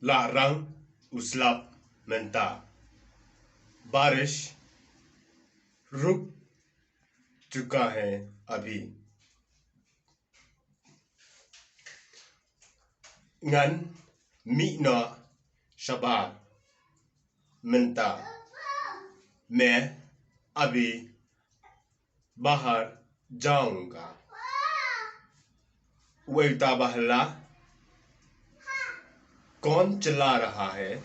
larang uslap menta. बारिश रुक चुका है अभी. Ngan mikna shabar menta. मैं अभी बाहर जाऊंगा. वेता बहला कौन चला रहा है?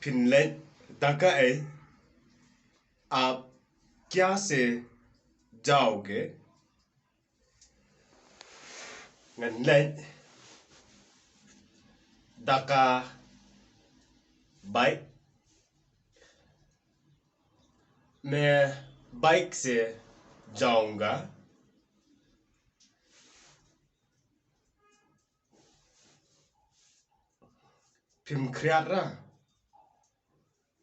फिनलैंड तकाए आप क्या से जाओगे? Ngandlan Daka bike. मैं बाइक से जाऊंगा. फिमख्रियारा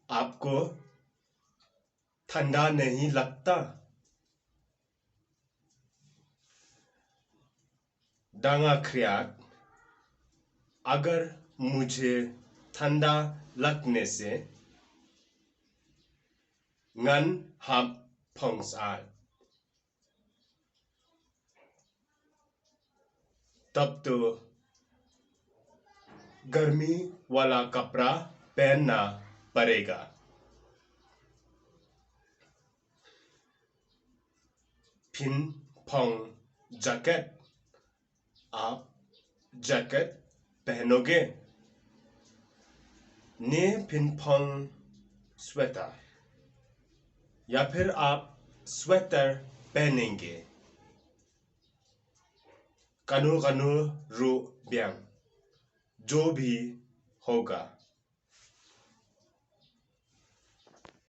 आपको ठंडा नहीं लगता? डांगा खरियात अगर मुझे ठंडा लगने से ngन हम फंगसाल. तब तो गर्मी वाला कपड़ा पहनना पड़ेगा. फिन फंग जैकेट आप जैकेट पहनोगे? ने फिन फंग स्वेटर या फिर आप स्वेटर पहनेंगे. कनु कनु रू ब्यांग जो भी होगा.